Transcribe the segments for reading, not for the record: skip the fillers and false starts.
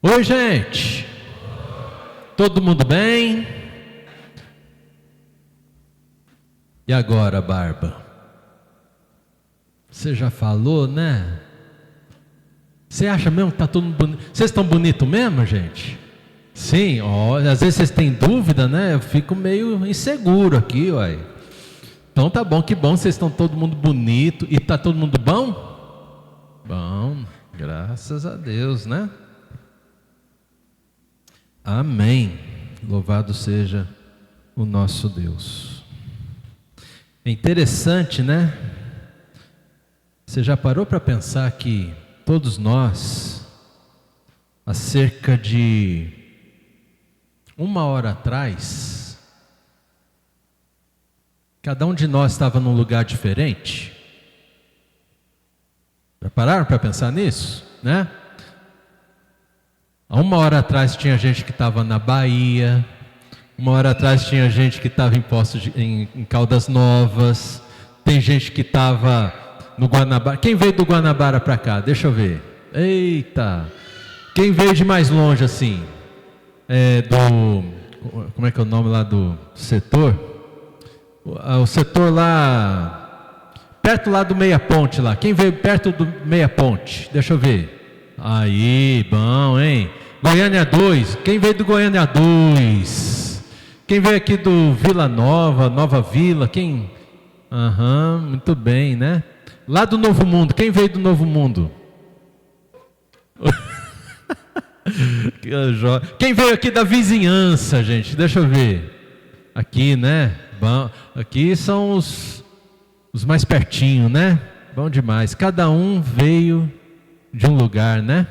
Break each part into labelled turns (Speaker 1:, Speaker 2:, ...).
Speaker 1: Oi, gente. Todo mundo bem? E agora, Barba? Você já falou, né? Você acha mesmo que tá todo mundo bonito? Vocês estão bonitos mesmo, gente? Sim, ó, às vezes vocês têm dúvida, né? Eu fico meio inseguro aqui, uai. Então tá bom, que bom, vocês estão todo mundo bonito. E tá todo mundo bom? Bom, graças a Deus, né? Amém. Louvado seja o nosso Deus. É interessante, né? Você já parou para pensar que todos nós, há cerca de 1 hora atrás, cada um de nós estava num lugar diferente? Já pararam para pensar nisso, né? Há 1 hora atrás tinha gente que estava na Bahia, 1 hora atrás tinha gente que estava em Caldas Novas, tem gente que estava no Guanabara. Quem veio do Guanabara para cá? Deixa eu ver. Eita! Quem veio de mais longe assim? Como é que é o nome lá do setor? O setor lá, perto lá do Meia Ponte lá. Quem veio perto do Meia Ponte? Deixa eu ver. Aí, bom, hein? Goiânia 2, quem veio do Goiânia 2? Quem veio aqui do Vila Nova, Nova Vila, quem? Muito bem, né? Lá do Novo Mundo, quem veio do Novo Mundo? Quem veio aqui da vizinhança, gente? Deixa eu ver. Aqui, né? Bom, aqui são os mais pertinho, né? Bom demais. Cada um veio de um lugar, né?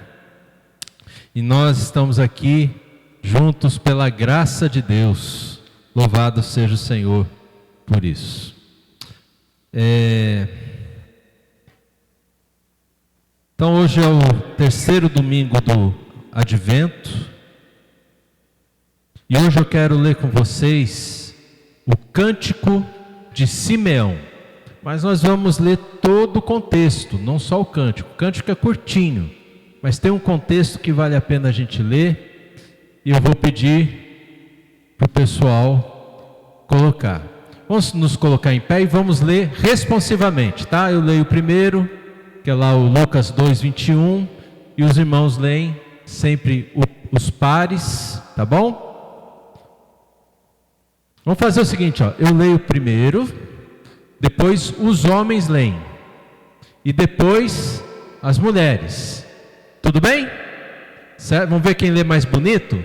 Speaker 1: E nós estamos aqui juntos pela graça de Deus. Louvado seja o Senhor por isso. Então hoje é o terceiro domingo do Advento. E hoje eu quero ler com vocês o Cântico de Simeão. Mas nós vamos ler todo o contexto, não só o cântico. O cântico é curtinho, mas tem um contexto que vale a pena a gente ler. E eu vou pedir para o pessoal colocar. Vamos nos colocar em pé e vamos ler responsivamente, tá? Eu leio primeiro, que é lá o Lucas 2:21, e os irmãos leem sempre os pares, tá bom? Vamos fazer o seguinte, ó, eu leio primeiro, depois os homens leem, e depois as mulheres. Tudo bem? Certo? Vamos ver quem lê mais bonito?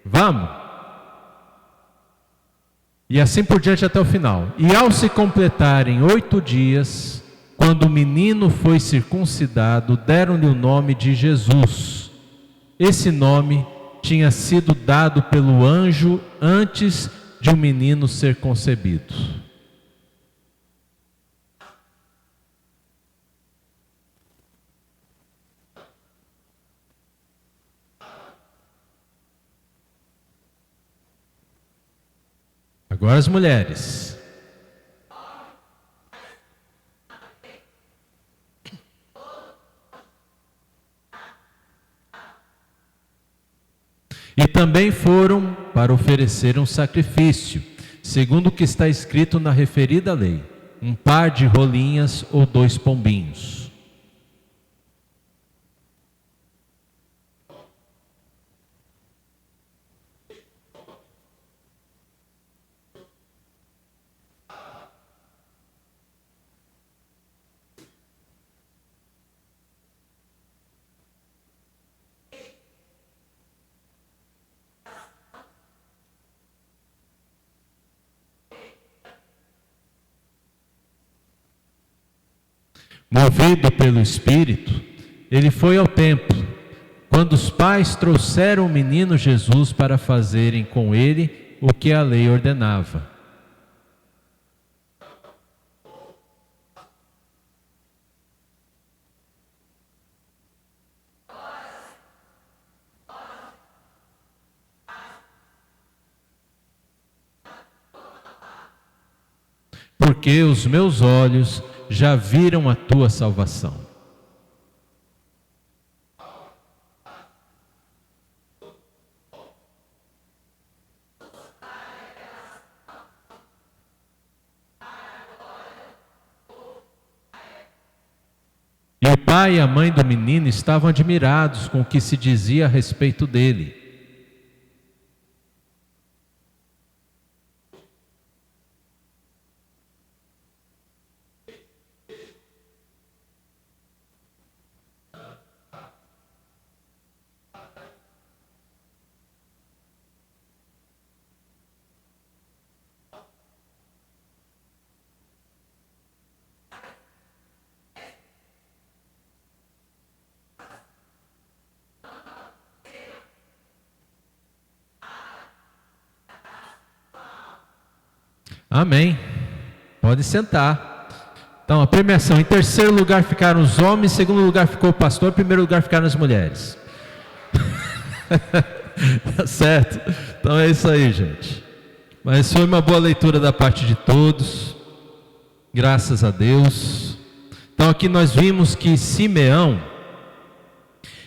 Speaker 1: Vamos? E assim por diante até o final. E ao se completarem 8 dias, quando o menino foi circuncidado, deram-lhe o nome de Jesus. Esse nome tinha sido dado pelo anjo antes de o menino ser concebido. Agora as mulheres. E também foram para oferecer um sacrifício, segundo o que está escrito na referida lei, 1 par de rolinhas ou 2 pombinhos. Movido pelo Espírito, ele foi ao templo, quando os pais trouxeram o menino Jesus para fazerem com ele o que a lei ordenava. Porque os meus olhos já viram a tua salvação. E o pai e a mãe do menino estavam admirados com o que se dizia a respeito dele. Amém. Pode sentar. Então, a premiação: em terceiro lugar ficaram os homens, em segundo lugar ficou o pastor, em primeiro lugar ficaram as mulheres. Tá certo? Então é isso aí, gente. Mas foi uma boa leitura da parte de todos, graças a Deus. Então aqui nós vimos que Simeão,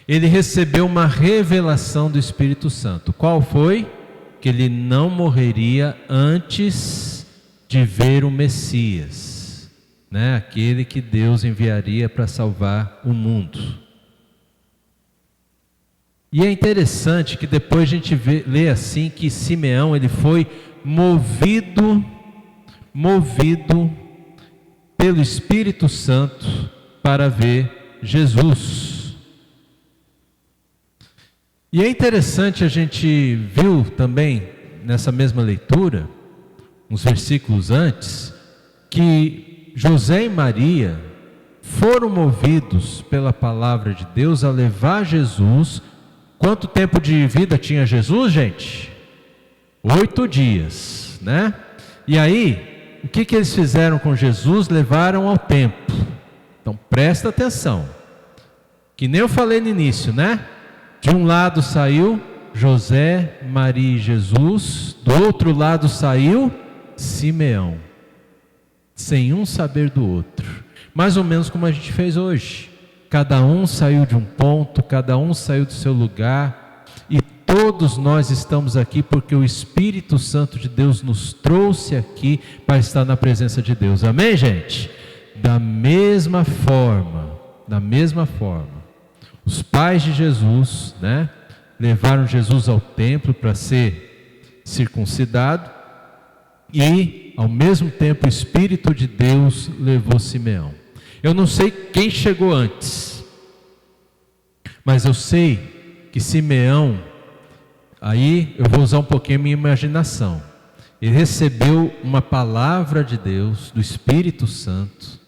Speaker 1: ele recebeu uma revelação do Espírito Santo. Qual foi? Que ele não morreria antes de ver o Messias, né? Aquele que Deus enviaria para salvar o mundo. E é interessante que depois a gente lê assim que Simeão, ele foi movido pelo Espírito Santo para ver Jesus. E é interessante, a gente viu também nessa mesma leitura, uns versículos antes, que José e Maria foram movidos pela palavra de Deus a levar Jesus. Quanto tempo de vida tinha Jesus, gente? 8 dias, né? E aí, o que eles fizeram com Jesus? Levaram ao templo. Então presta atenção, que nem eu falei no início, né? De um lado saiu José, Maria e Jesus, do outro lado saiu Simeão, sem um saber do outro, mais ou menos como a gente fez hoje. Cada um saiu de um ponto, cada um saiu do seu lugar, e todos nós estamos aqui porque o Espírito Santo de Deus nos trouxe aqui para estar na presença de Deus. Amém, gente? Da mesma forma, os pais de Jesus, né, levaram Jesus ao templo para ser circuncidado, e ao mesmo tempo o Espírito de Deus levou Simeão. Eu não sei quem chegou antes, mas eu sei que Simeão, aí eu vou usar um pouquinho a minha imaginação, ele recebeu uma palavra de Deus, do Espírito Santo.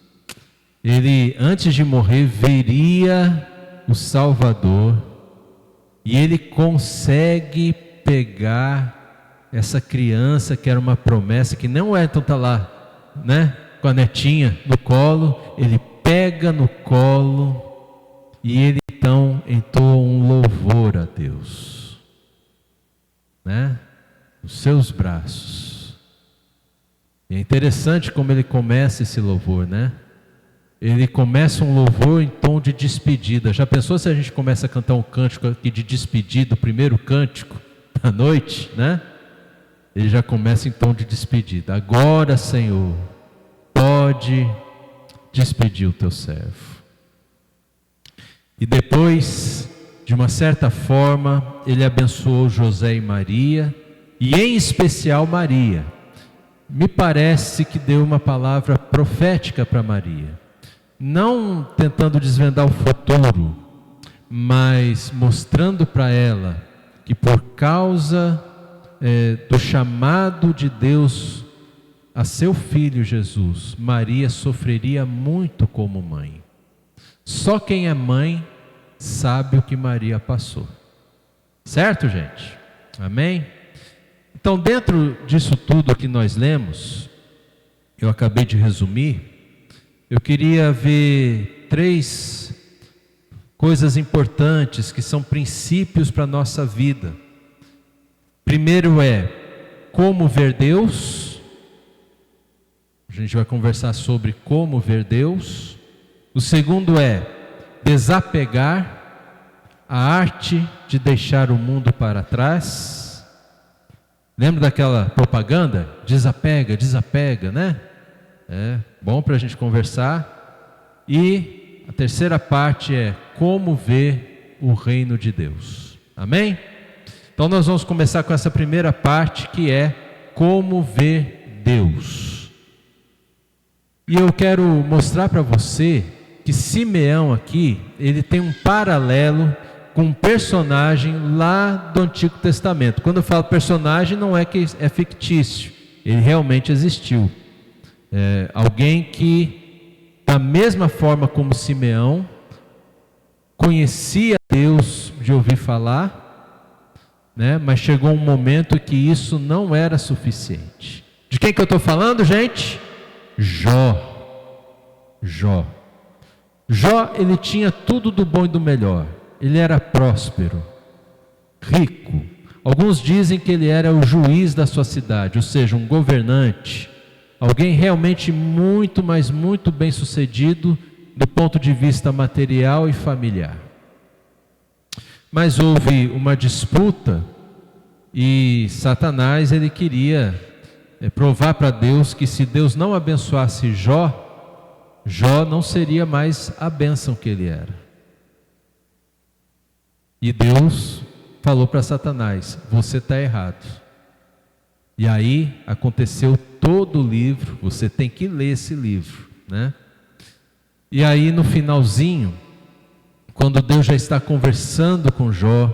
Speaker 1: Ele, antes de morrer, veria o Salvador, e ele consegue pegar essa criança que era uma promessa, que não é, então está lá, né, com a netinha no colo. Ele pega no colo e ele então entoa um louvor a Deus, né, nos seus braços. E é interessante como ele começa esse louvor, né? Ele começa um louvor em tom de despedida. Já pensou se a gente começa a cantar um cântico aqui de despedida, o primeiro cântico da noite, né? Ele já começa em tom de despedida. Agora, Senhor, pode despedir o teu servo. E depois, de uma certa forma, ele abençoou José e Maria, e em especial Maria. Me parece que deu uma palavra profética para Maria, não tentando desvendar o futuro, mas mostrando para ela que por causa do chamado de Deus a seu filho Jesus, Maria sofreria muito como mãe. Só quem é mãe sabe o que Maria passou. Certo, gente? Amém? Então, dentro disso tudo que nós lemos, eu acabei de resumir, eu queria ver 3 coisas importantes que são princípios para a nossa vida. Primeiro é como ver Deus. A gente vai conversar sobre como ver Deus. O segundo é desapegar, a arte de deixar o mundo para trás. Lembra daquela propaganda? Desapega, desapega, né? É bom para a gente conversar. E a terceira parte é como ver o reino de Deus. Amém? Então nós vamos começar com essa primeira parte, que é como ver Deus. E eu quero mostrar para você que Simeão aqui, ele tem um paralelo com um personagem lá do Antigo Testamento. Quando eu falo personagem, não é que é fictício, ele realmente existiu. Alguém que, da mesma forma como Simeão, conhecia Deus de ouvir falar, né? Mas chegou um momento que isso não era suficiente. De quem que eu estou falando, gente? Jó, ele tinha tudo do bom e do melhor. Ele era próspero, rico. Alguns dizem que ele era o juiz da sua cidade, ou seja, um governante, alguém realmente muito, mas muito bem sucedido do ponto de vista material e familiar. Mas houve uma disputa e Satanás, ele queria provar para Deus que se Deus não abençoasse Jó não seria mais a bênção que ele era. E Deus falou para Satanás: você está errado. E aí aconteceu todo o livro, você tem que ler esse livro, né? E aí no finalzinho, quando Deus já está conversando com Jó,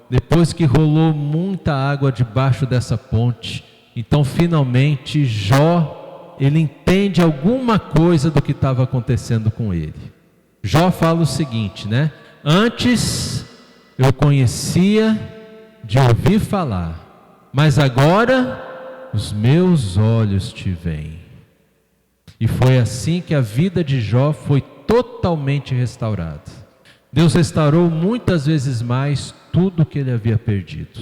Speaker 1: depois que rolou muita água debaixo dessa ponte, então finalmente Jó, ele entende alguma coisa do que estava acontecendo com ele. Jó fala o seguinte, né? Antes eu conhecia de ouvir falar, mas agora os meus olhos te veem. E foi assim que a vida de Jó foi totalmente restaurada. Deus restaurou muitas vezes mais tudo que ele havia perdido.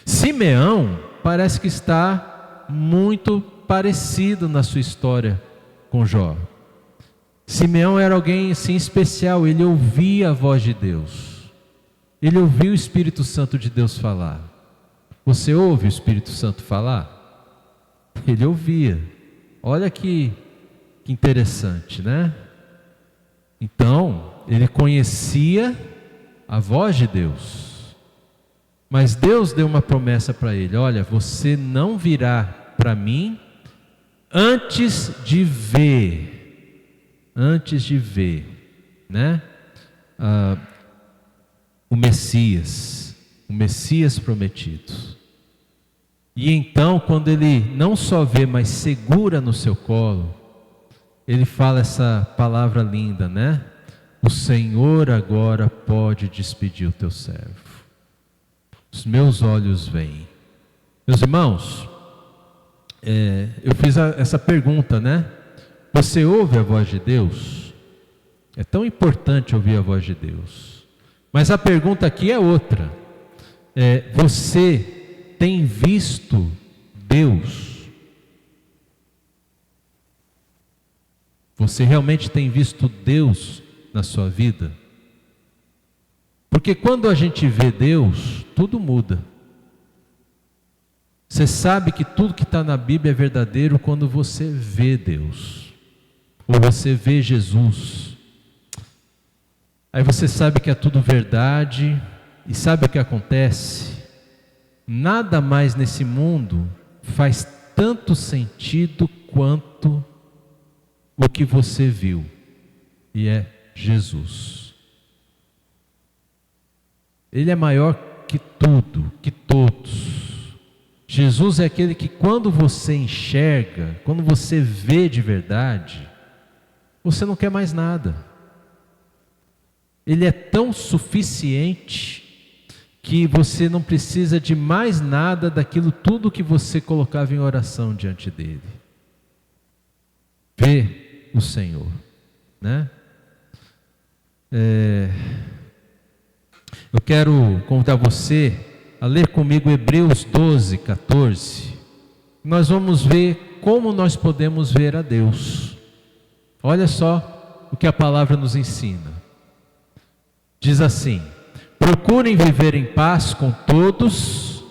Speaker 1: Simeão parece que está muito parecido na sua história com Jó. Simeão era alguém assim especial, ele ouvia a voz de Deus. Ele ouvia o Espírito Santo de Deus falar. Você ouve o Espírito Santo falar? Ele ouvia. Olha que interessante, né? Então, ele conhecia a voz de Deus. Mas Deus deu uma promessa para ele: olha, você não virá para mim antes de ver, né? O Messias prometido. E então, quando ele não só vê, mas segura no seu colo, ele fala essa palavra linda, né? O Senhor agora pode despedir o teu servo. Os meus olhos veem. Meus irmãos, eu fiz essa pergunta, né? Você ouve a voz de Deus? É tão importante ouvir a voz de Deus. Mas a pergunta aqui é outra. Você tem visto Deus? Você realmente tem visto Deus na sua vida? Porque quando a gente vê Deus, tudo muda. Você sabe que tudo que está na Bíblia é verdadeiro quando você vê Deus, ou você vê Jesus. Aí você sabe que é tudo verdade. E sabe o que acontece? Nada mais nesse mundo faz tanto sentido quanto o que você viu, e é Jesus. Ele é maior que tudo, que todos. Jesus é aquele que quando você enxerga, quando você vê de verdade, você não quer mais nada. Ele é tão suficiente que você não precisa de mais nada daquilo tudo que você colocava em oração diante dele. Vê o Senhor, né? Eu quero convidar você a ler comigo Hebreus 12, 14. Nós vamos ver como nós podemos ver a Deus. Olha só o que a palavra nos ensina. Diz assim: procurem viver em paz com todos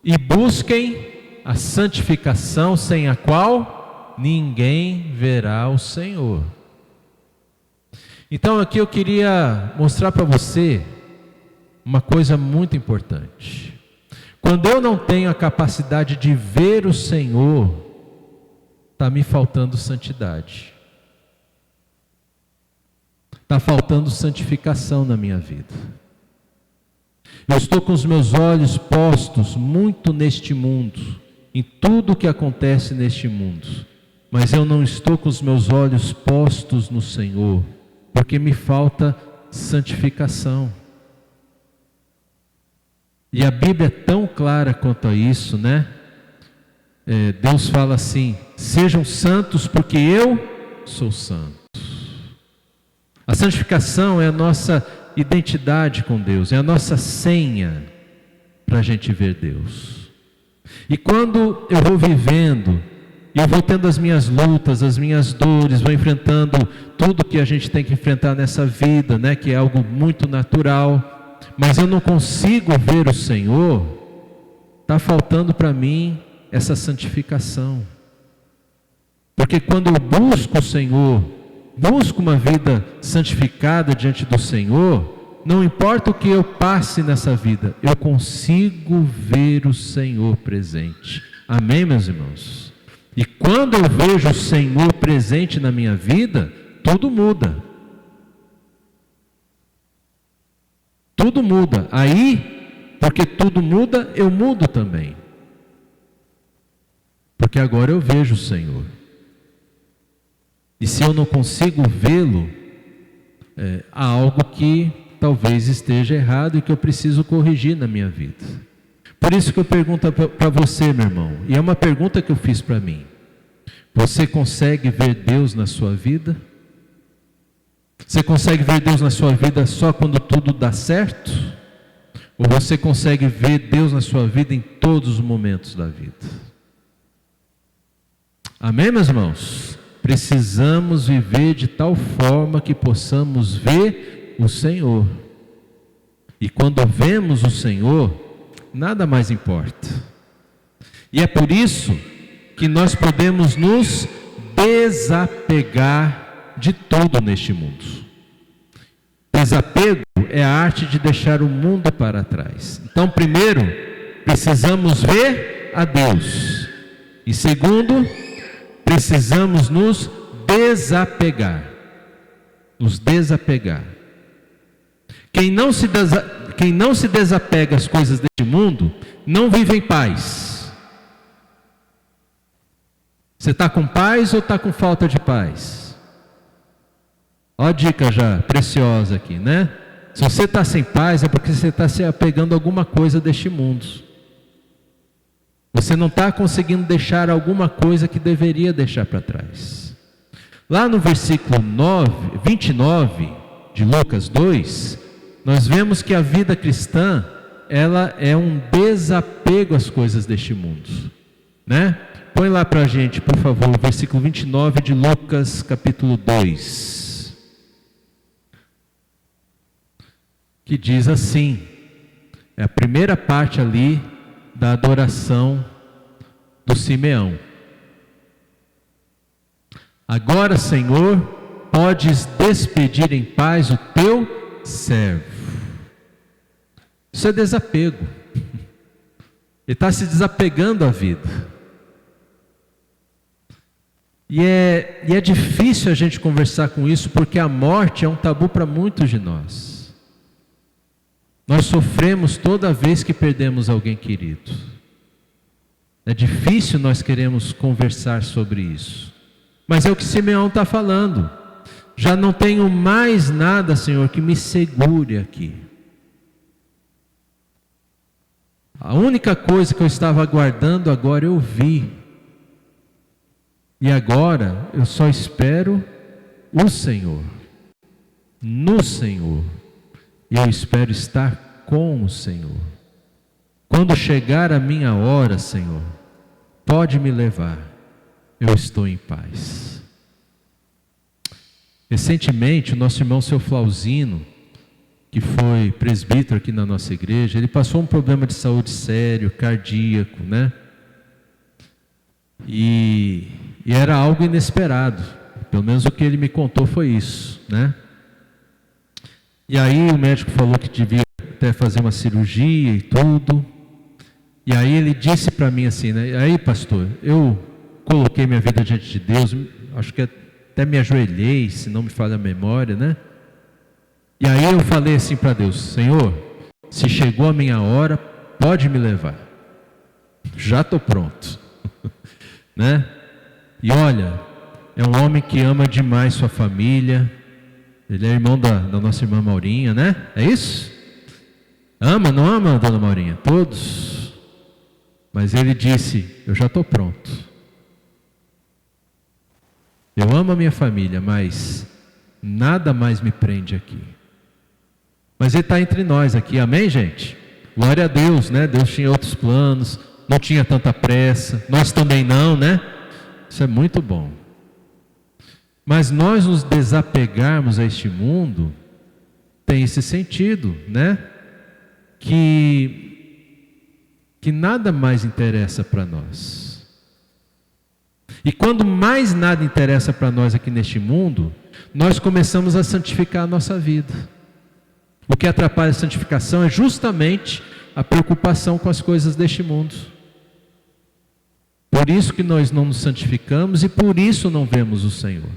Speaker 1: e busquem a santificação, sem a qual ninguém verá o Senhor. Então aqui eu queria mostrar para você uma coisa muito importante. Quando eu não tenho a capacidade de ver o Senhor, está me faltando santidade. Está faltando santificação na minha vida. Eu estou com os meus olhos postos muito neste mundo, em tudo o que acontece neste mundo, mas eu não estou com os meus olhos postos no Senhor, porque me falta santificação. E a Bíblia é tão clara quanto a isso, né? Deus fala assim: sejam santos porque eu sou santo. A santificação é a nossa identidade com Deus, é a nossa senha para a gente ver Deus. E quando eu vou vivendo, eu vou tendo as minhas lutas, as minhas dores, vou enfrentando tudo que a gente tem que enfrentar nessa vida, né? Que é algo muito natural, mas eu não consigo ver o Senhor, está faltando para mim essa santificação. Porque quando eu busco o Senhor, busco uma vida santificada diante do Senhor, não importa o que eu passe nessa vida, eu consigo ver o Senhor presente. Amém, meus irmãos? E quando eu vejo o Senhor presente na minha vida, tudo muda. Tudo muda. Aí, porque tudo muda, eu mudo também. Porque agora eu vejo o Senhor. E se eu não consigo vê-lo, há algo que talvez esteja errado e que eu preciso corrigir na minha vida. Por isso que eu pergunto para você, meu irmão, e é uma pergunta que eu fiz para mim: você consegue ver Deus na sua vida? Você consegue ver Deus na sua vida só quando tudo dá certo? Ou você consegue ver Deus na sua vida em todos os momentos da vida? Amém, meus irmãos? Precisamos viver de tal forma que possamos ver o Senhor. E quando vemos o Senhor, nada mais importa. E é por isso que nós podemos nos desapegar de tudo neste mundo. Desapego é a arte de deixar o mundo para trás. Então, primeiro, precisamos ver a Deus. E segundo, precisamos nos desapegar. Nos desapegar. Quem não se desapega às coisas deste mundo, não vive em paz. Você está com paz ou está com falta de paz? Ó a dica já preciosa aqui, né? Se você está sem paz, é porque você está se apegando a alguma coisa deste mundo. Você não está conseguindo deixar alguma coisa que deveria deixar para trás. Lá no versículo 29 de Lucas 2, nós vemos que a vida cristã, ela é um desapego às coisas deste mundo, né? Põe lá para a gente, por favor, o versículo 29 de Lucas, capítulo 2. Que diz assim, é a primeira parte ali da adoração do Simeão. Agora, Senhor, podes despedir em paz o teu servo. Isso é desapego. Ele está se desapegando à vida. E é difícil a gente conversar com isso, porque a morte é um tabu para muitos de nós. Nós sofremos toda vez que perdemos alguém querido. É difícil nós queremos conversar sobre isso. Mas é o que Simeão está falando. Já não tenho mais nada, Senhor, que me segure aqui. A única coisa que eu estava aguardando agora eu vi. E agora eu só espero o Senhor. No Senhor. E eu espero estar com o Senhor. Quando chegar a minha hora, Senhor, pode me levar. Eu estou em paz. Recentemente, o nosso irmão seu Flauzino, que foi presbítero aqui na nossa igreja, ele passou um problema de saúde sério, cardíaco, né? E era algo inesperado. Pelo menos o que ele me contou foi isso, né? E aí o médico falou que devia até fazer uma cirurgia e tudo. E aí ele disse para mim assim, né? Aí, pastor, eu coloquei minha vida diante de Deus, acho que até me ajoelhei, se não me falha a memória, né? E aí eu falei assim para Deus: Senhor, se chegou a minha hora, pode me levar. Já estou pronto. Né? E olha, é um homem que ama demais sua família. Ele é irmão da nossa irmã Maurinha, né? É isso? Ama, não ama, dona Maurinha? Todos. Mas ele disse: eu já estou pronto. Eu amo a minha família, mas nada mais me prende aqui. Mas ele está entre nós aqui, amém, gente? Glória a Deus, né? Deus tinha outros planos, não tinha tanta pressa, nós também não, né? Isso é muito bom. Mas nós nos desapegarmos a este mundo tem esse sentido, né? Que nada mais interessa para nós. E quando mais nada interessa para nós aqui neste mundo, nós começamos a santificar a nossa vida. O que atrapalha a santificação é justamente a preocupação com as coisas deste mundo. Por isso que nós não nos santificamos e por isso não vemos o Senhor.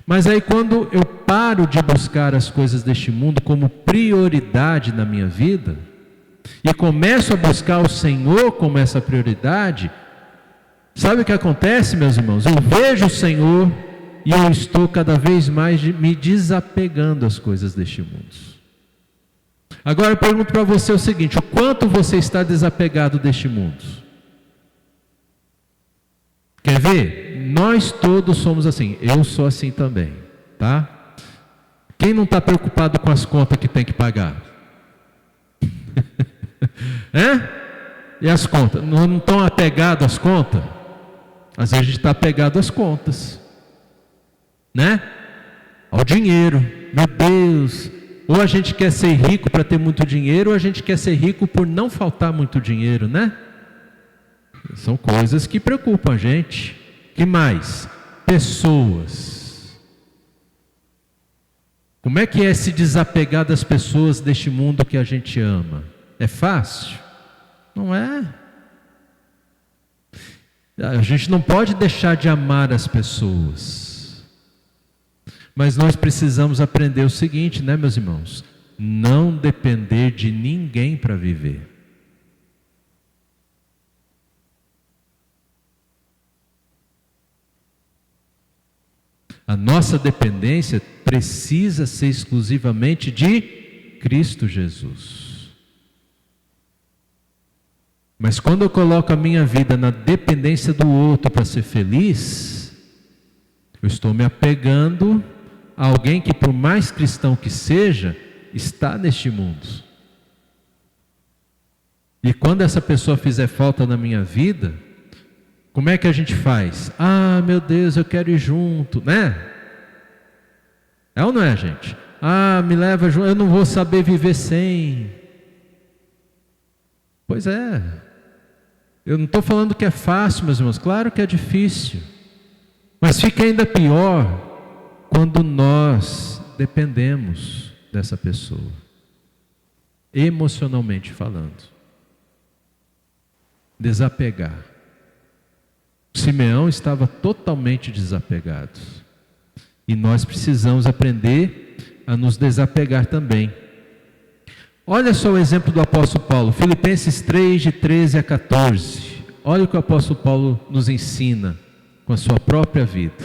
Speaker 1: Mas aí quando eu paro de buscar as coisas deste mundo como prioridade na minha vida, e começo a buscar o Senhor como essa prioridade, sabe o que acontece, meus irmãos? Eu vejo o Senhor e eu estou cada vez mais me desapegando às coisas deste mundo. Agora eu pergunto para você o seguinte: o quanto você está desapegado deste mundo? Quer ver? Nós todos somos assim. Eu sou assim também, tá? Quem não está preocupado com as contas que tem que pagar? E as contas? Não estão apegados às contas? Às vezes a gente está apegado às contas, né? Ao dinheiro. Meu Deus, ou a gente quer ser rico para ter muito dinheiro, ou a gente quer ser rico por não faltar muito dinheiro, né? São coisas que preocupam a gente. Que mais? Pessoas. Como é que é se desapegar das pessoas deste mundo que a gente ama? É fácil? Não é. A gente não pode deixar de amar as pessoas. Mas nós precisamos aprender o seguinte, né, meus irmãos? Não depender de ninguém para viver. A nossa dependência precisa ser exclusivamente de Cristo Jesus. Mas quando eu coloco a minha vida na dependência do outro para ser feliz, eu estou me apegando a alguém que, por mais cristão que seja, está neste mundo. E quando essa pessoa fizer falta na minha vida, como é que a gente faz? Ah, meu Deus, eu quero ir junto, né? É ou não é, gente? Ah, me leva junto, eu não vou saber viver sem. Pois é. Eu não estou falando que é fácil, meus irmãos. Claro que é difícil. Mas fica ainda pior quando nós dependemos dessa pessoa, emocionalmente falando. Desapegar. Simeão estava totalmente desapegado. E nós precisamos aprender a nos desapegar também. Olha só o exemplo do apóstolo Paulo, Filipenses 3, de 13 a 14. Olha o que o apóstolo Paulo nos ensina com a sua própria vida.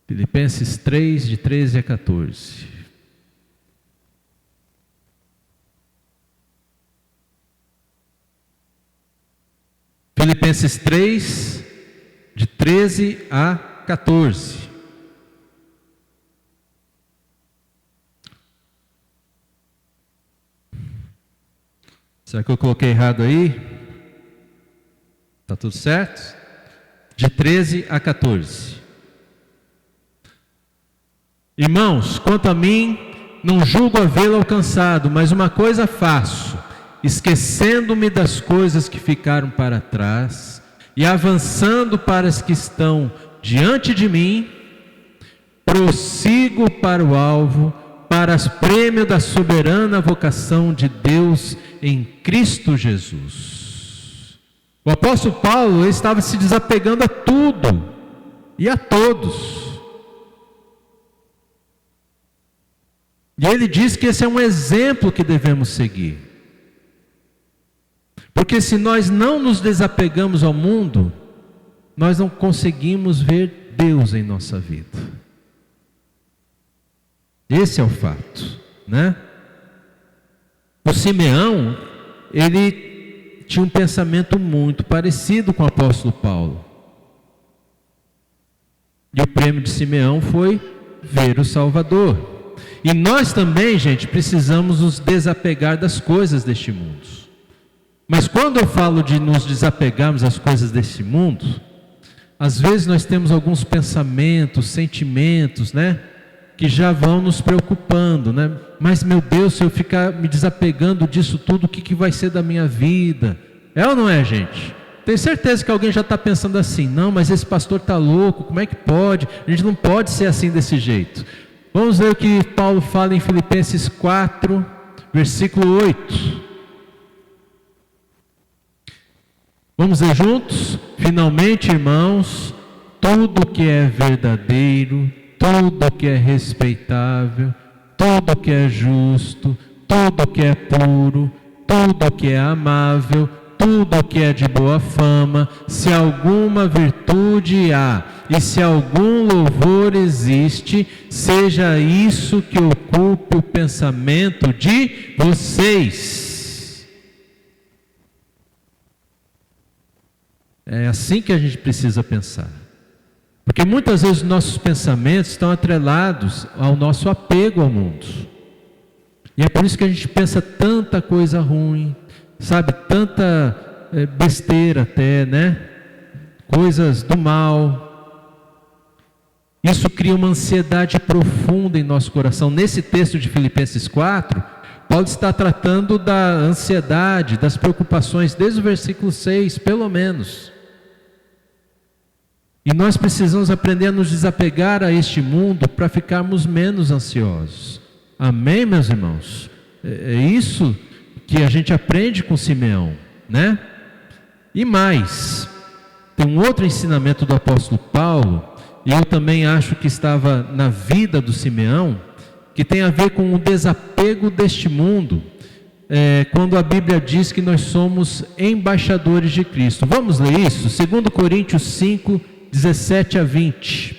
Speaker 1: Filipenses 3, de 13 a 14. Filipenses 3, de 13 a 14. Será que eu coloquei errado aí? Está tudo certo? De 13 a 14. Irmãos, quanto a mim, não julgo havê-lo alcançado, mas uma coisa faço, esquecendo-me das coisas que ficaram para trás e avançando para as que estão diante de mim, prossigo para o alvo, para o prêmio da soberana vocação de Deus em Cristo Jesus. O apóstolo Paulo estava se desapegando a tudo e a todos. E ele diz que esse é um exemplo que devemos seguir. Porque se nós não nos desapegamos ao mundo, nós não conseguimos ver Deus em nossa vida. Esse é o fato, né? O Simeão, ele tinha um pensamento muito parecido com o apóstolo Paulo. E o prêmio de Simeão foi ver o Salvador. E nós também, gente, precisamos nos desapegar das coisas deste mundo. Mas quando eu falo de nos desapegarmos das coisas deste mundo, às vezes nós temos alguns pensamentos, sentimentos, né, que já vão nos preocupando, né? Mas meu Deus, se eu ficar me desapegando disso tudo, o que vai ser da minha vida? É ou não é, gente? Tenho certeza que alguém já está pensando assim: não, mas esse pastor está louco, como é que pode? A gente não pode ser assim desse jeito. Vamos ver o que Paulo fala em Filipenses 4, versículo 8. Vamos ler juntos? Finalmente, irmãos, tudo que é verdadeiro, tudo que é respeitável, tudo que é justo, tudo que é puro, tudo que é amável, tudo que é de boa fama, se alguma virtude há e se algum louvor existe, seja isso que ocupe o pensamento de vocês. É assim que a gente precisa pensar. Porque muitas vezes nossos pensamentos estão atrelados ao nosso apego ao mundo. E é por isso que a gente pensa tanta coisa ruim, sabe, tanta besteira até, né? Coisas do mal. Isso cria uma ansiedade profunda em nosso coração. Nesse texto de Filipenses 4, Paulo está tratando da ansiedade, das preocupações, desde o versículo 6, pelo menos. E nós precisamos aprender a nos desapegar a este mundo para ficarmos menos ansiosos. Amém, meus irmãos? É isso que a gente aprende com Simeão, né? E mais, tem um outro ensinamento do apóstolo Paulo, e eu também acho que estava na vida do Simeão, que tem a ver com o desapego deste mundo, quando a Bíblia diz que nós somos embaixadores de Cristo. Vamos ler isso? 2 Coríntios 5, 17 a 20.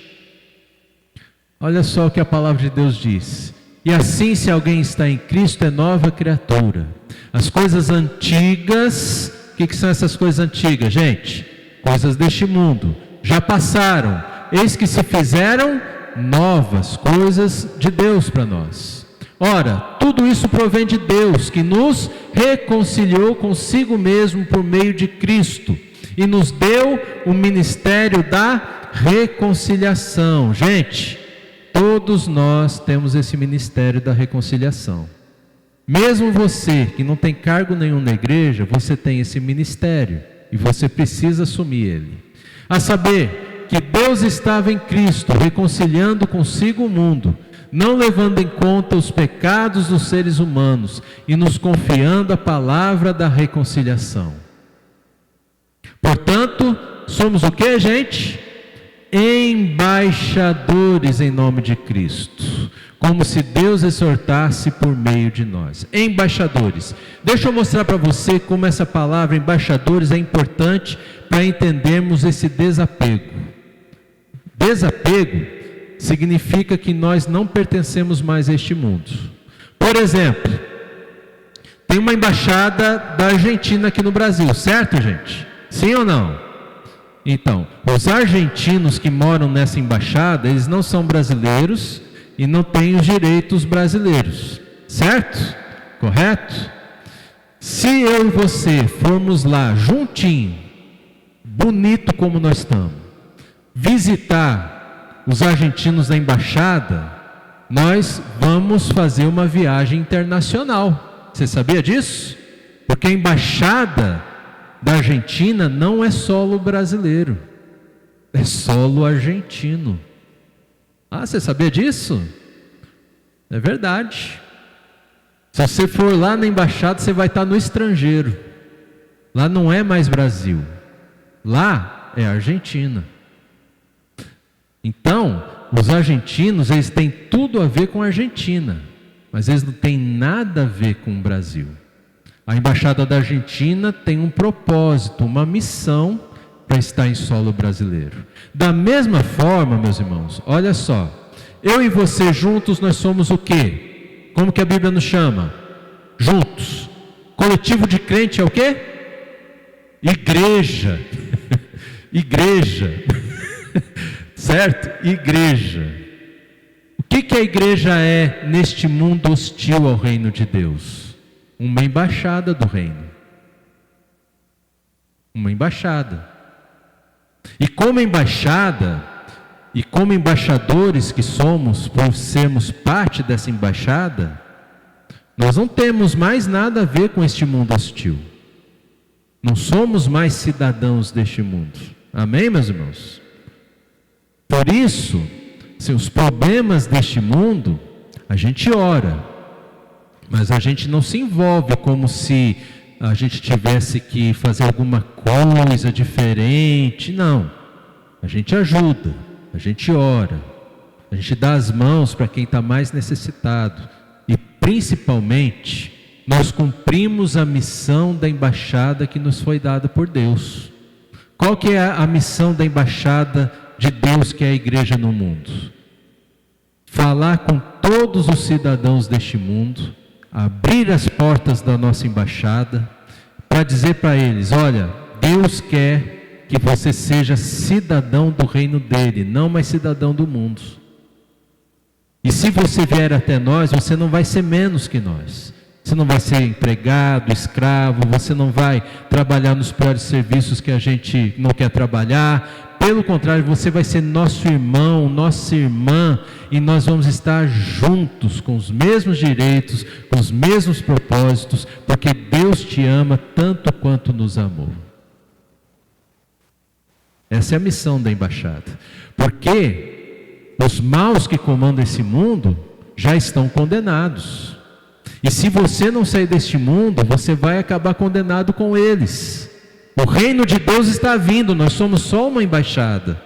Speaker 1: Olha só o que a palavra de Deus diz: e assim, se alguém está em Cristo, é nova criatura. As coisas antigas, o que são essas coisas antigas, gente? Coisas deste mundo, já passaram, eis que se fizeram novas, coisas de Deus para nós. Ora, tudo isso provém de Deus, que nos reconciliou consigo mesmo por meio de Cristo, e nos deu o ministério da reconciliação. Gente, todos nós temos esse ministério da reconciliação. Mesmo você que não tem cargo nenhum na igreja, você tem esse ministério e você precisa assumir ele. A saber, que Deus estava em Cristo reconciliando consigo o mundo, não levando em conta os pecados dos seres humanos e nos confiando a palavra da reconciliação. Portanto, somos o que, gente? Embaixadores em nome de Cristo, como se Deus exortasse por meio de nós. Embaixadores. Deixa eu mostrar para você como essa palavra embaixadores é importante para entendermos esse desapego. Desapego significa que nós não pertencemos mais a este mundo. Por exemplo, tem uma embaixada da Argentina aqui no Brasil, certo, gente? Sim ou não? Então, os argentinos que moram nessa embaixada, eles não são brasileiros e não têm os direitos brasileiros, certo? Correto? Se eu e você formos lá juntinho, bonito como nós estamos, visitar os argentinos da embaixada, nós vamos fazer uma viagem internacional. Você sabia disso? Porque a embaixada da Argentina não é solo brasileiro, é solo argentino. Ah, você sabia disso? É verdade. Se você for lá na embaixada, você vai estar no estrangeiro. Lá não é mais Brasil. Lá é Argentina. Então, os argentinos, eles têm tudo a ver com a Argentina, mas eles não têm nada a ver com o Brasil. A embaixada da Argentina tem um propósito, uma missão para estar em solo brasileiro. Da mesma forma, meus irmãos, olha só, eu e você juntos, nós somos o quê? Como que a Bíblia nos chama? Juntos. Coletivo de crente é o quê? Igreja. Igreja. Certo? Igreja. O que a igreja é neste mundo hostil ao reino de Deus? Uma embaixada do reino. Uma embaixada. E como embaixada, e como embaixadores que somos, por sermos parte dessa embaixada, nós não temos mais nada a ver com este mundo hostil. Não somos mais cidadãos deste mundo. Amém, meus irmãos? Por isso, se os problemas deste mundo, a gente ora, mas a gente não se envolve como se a gente tivesse que fazer alguma coisa diferente. Não, a gente ajuda, a gente ora, a gente dá as mãos para quem está mais necessitado. E principalmente, nós cumprimos a missão da embaixada que nos foi dada por Deus. Qual que é a missão da embaixada de Deus, que é a igreja no mundo? Falar com todos os cidadãos deste mundo, abrir as portas da nossa embaixada, para dizer para eles: olha, Deus quer que você seja cidadão do reino dele, não mais cidadão do mundo. E se você vier até nós, você não vai ser menos que nós. Você não vai ser empregado, escravo, você não vai trabalhar nos piores serviços que a gente não quer trabalhar. Pelo contrário, você vai ser nosso irmão, nossa irmã, e nós vamos estar juntos, com os mesmos direitos, com os mesmos propósitos, porque Deus te ama tanto quanto nos amou. Essa é a missão da embaixada. Porque os maus que comandam esse mundo já estão condenados. E se você não sair deste mundo, você vai acabar condenado com eles. O reino de Deus está vindo, nós somos só uma embaixada.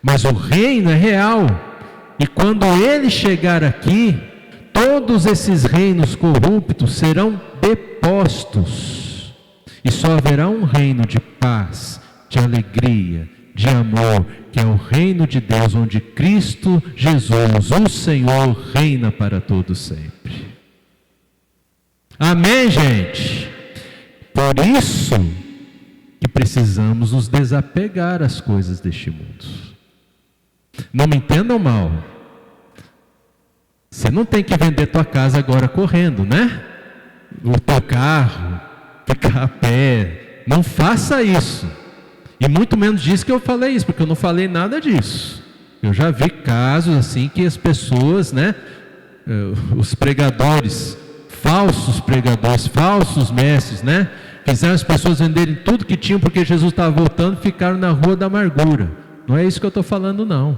Speaker 1: Mas o reino é real. E quando ele chegar aqui, todos esses reinos corruptos serão depostos. E só haverá um reino de paz, de alegria, de amor, que é o reino de Deus, onde Cristo Jesus, o Senhor, reina para todo sempre. Amém, gente? Por isso que precisamos nos desapegar às coisas deste mundo. Não me entendam mal. Você não tem que vender tua casa agora correndo, né? O teu carro, ficar a pé. Não faça isso. E muito menos disso que eu falei isso, porque eu não falei nada disso. Eu já vi casos assim que as pessoas, né? Os pregadores, falsos mestres, né? Fizeram as pessoas venderem tudo que tinham porque Jesus estava voltando e ficaram na rua da amargura. Não é isso que eu estou falando, não.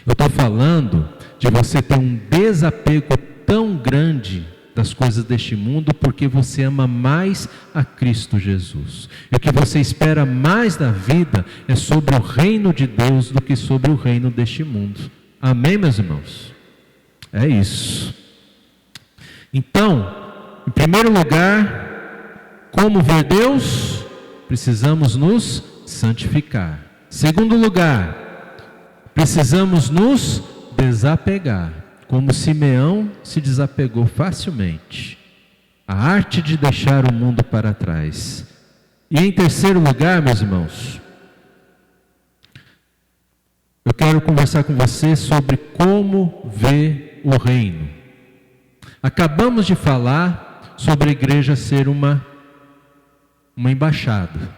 Speaker 1: Eu estou falando de você ter um desapego tão grande das coisas deste mundo, porque você ama mais a Cristo Jesus. E o que você espera mais da vida é sobre o reino de Deus do que sobre o reino deste mundo. Amém, meus irmãos? É isso. Então, em primeiro lugar, como ver Deus? Precisamos nos santificar. Segundo lugar, precisamos nos desapegar, como Simeão se desapegou facilmente. A arte de deixar o mundo para trás. E em terceiro lugar, meus irmãos, eu quero conversar com você sobre como ver o reino. Acabamos de falar sobre a igreja ser uma embaixada.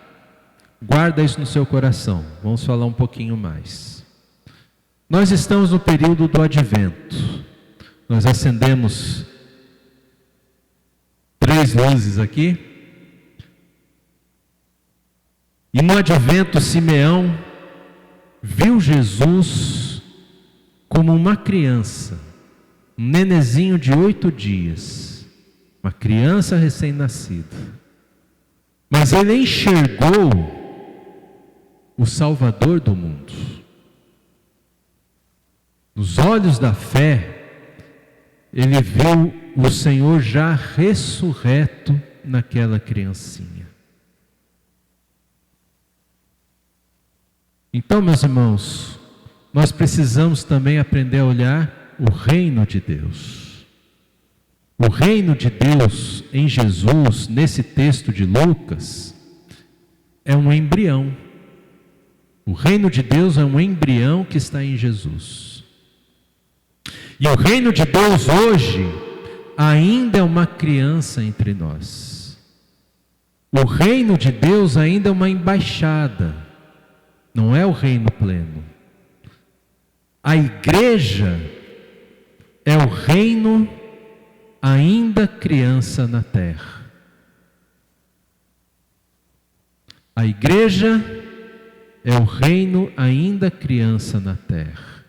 Speaker 1: Guarda isso no seu coração. Vamos falar um pouquinho mais. Nós estamos no período do advento. Nós acendemos 3 luzes aqui. E no advento, Simeão viu Jesus como uma criança, um nenezinho de 8 dias, uma criança recém-nascida. Mas ele enxergou o Salvador do mundo. Nos olhos da fé, ele viu o Senhor já ressurreto naquela criancinha. Então, meus irmãos, nós precisamos também aprender a olhar o reino de Deus. O reino de Deus em Jesus, nesse texto de Lucas, é um embrião. O reino de Deus é um embrião que está em Jesus. E o reino de Deus hoje ainda é uma criança entre nós. O reino de Deus ainda é uma embaixada, não é o reino pleno. A igreja é o reino ainda criança na terra. A igreja é o reino ainda criança na terra.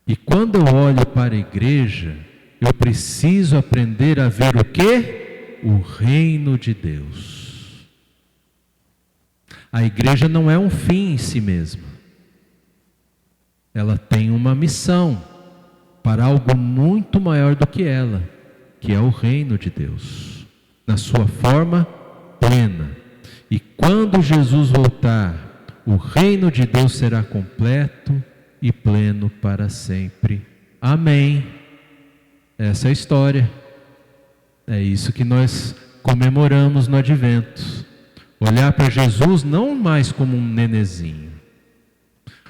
Speaker 1: E quando eu olho para a igreja, eu preciso aprender a ver o quê? O reino de Deus. A igreja não é um fim em si mesma. Ela tem uma missão para algo muito maior do que ela, que é o reino de Deus, na sua forma plena. E quando Jesus voltar, o reino de Deus será completo e pleno para sempre. Amém. Essa é a história. É isso que nós comemoramos no Advento. Olhar para Jesus não mais como um nenezinho.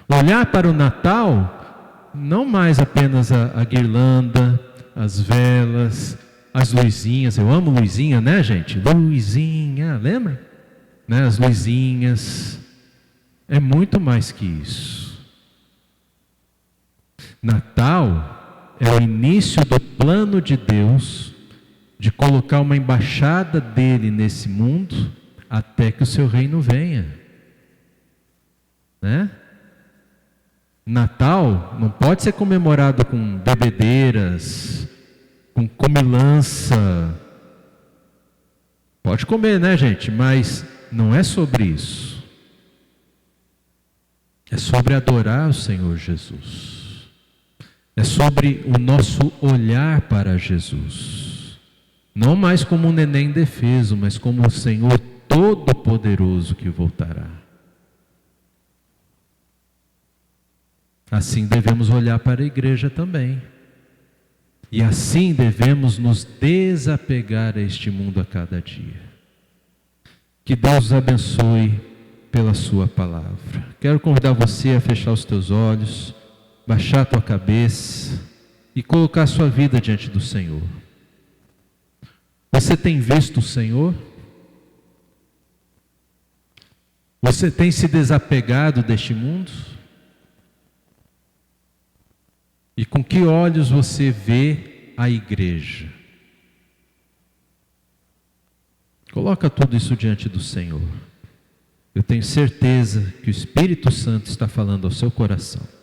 Speaker 1: Olhar para o Natal não mais apenas a guirlanda, as velas, as luzinhas. Eu amo luzinha, né, gente? Luzinha, lembra? Né? As luzinhas. É muito mais que isso. Natal é o início do plano de Deus de colocar uma embaixada dele nesse mundo até que o seu reino venha. Né? Natal não pode ser comemorado com bebedeiras, com comilança. Pode comer, né, gente? Mas não é sobre isso. É sobre adorar o Senhor Jesus. É sobre o nosso olhar para Jesus. Não mais como um neném indefeso, mas como o Senhor Todo-Poderoso que voltará. Assim devemos olhar para a igreja também. E assim devemos nos desapegar a este mundo a cada dia. Que Deus os abençoe pela sua palavra. Quero convidar você a fechar os teus olhos, baixar a tua cabeça e colocar a sua vida diante do Senhor. Você tem visto o Senhor? Você tem se desapegado deste mundo? E com que olhos você vê a igreja? Coloca tudo isso diante do Senhor. Eu tenho certeza que o Espírito Santo está falando ao seu coração.